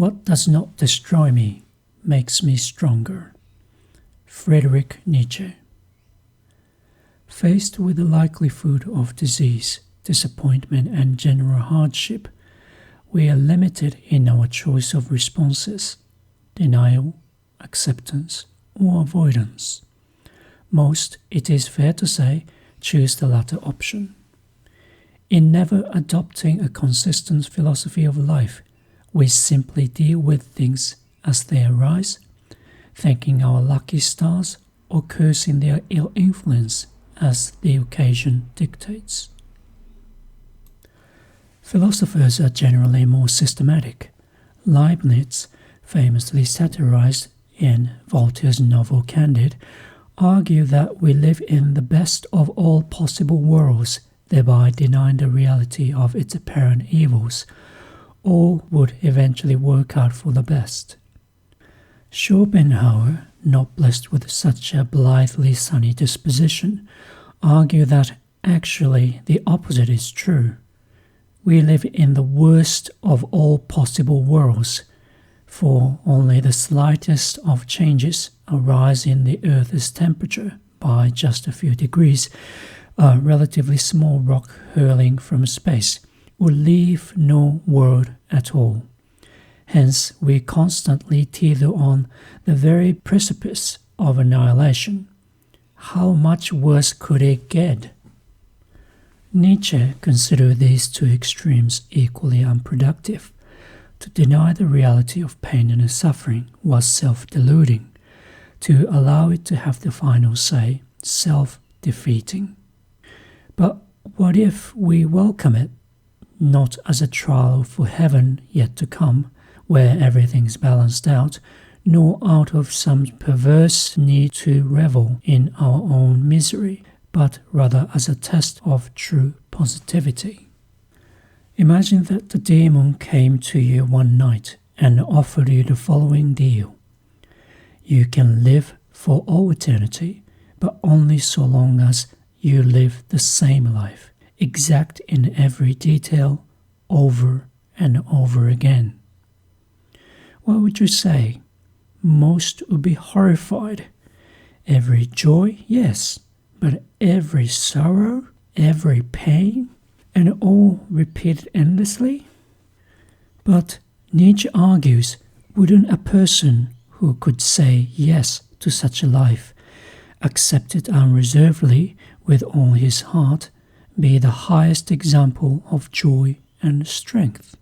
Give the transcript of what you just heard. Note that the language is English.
What does not destroy me makes me stronger. Friedrich Nietzsche. Faced with the likelihood of disease, disappointment, and general hardship, we are limited in our choice of responses: denial, acceptance, or avoidance. Most, it is fair to say, choose the latter option. In never adopting a consistent philosophy of life, we simply deal with things as they arise, thanking our lucky stars or cursing their ill influence as the occasion dictates. Philosophers are generally more systematic. Leibniz, famously satirized in Voltaire's novel Candide, argued that we live in the best of all possible worlds, thereby denying the reality of its apparent evils. All would eventually work out for the best. Schopenhauer, not blessed with such a blithely sunny disposition, argued that actually the opposite is true. We live in the worst of all possible worlds, for only the slightest of changes arise in the Earth's temperature by just a few degrees, a relatively small rock hurling from space would leave no world at all. Hence, we constantly teeter on the very precipice of annihilation. How much worse could it get? Nietzsche considered these two extremes equally unproductive. To deny the reality of pain and suffering was self-deluding. To allow it to have the final say, self-defeating. But what if we welcome it, not as a trial for heaven yet to come, where everything's balanced out, nor out of some perverse need to revel in our own misery, but rather as a test of true positivity? Imagine that the demon came to you one night and offered you the following deal. You can live for all eternity, but only so long as you live the same life, exact in every detail, over and over again. What would you say? Most would be horrified. Every joy, yes, but every sorrow, every pain, and all repeated endlessly? But Nietzsche argues, wouldn't a person who could say yes to such a life, accept it unreservedly with all his heart, be the highest example of joy and strength?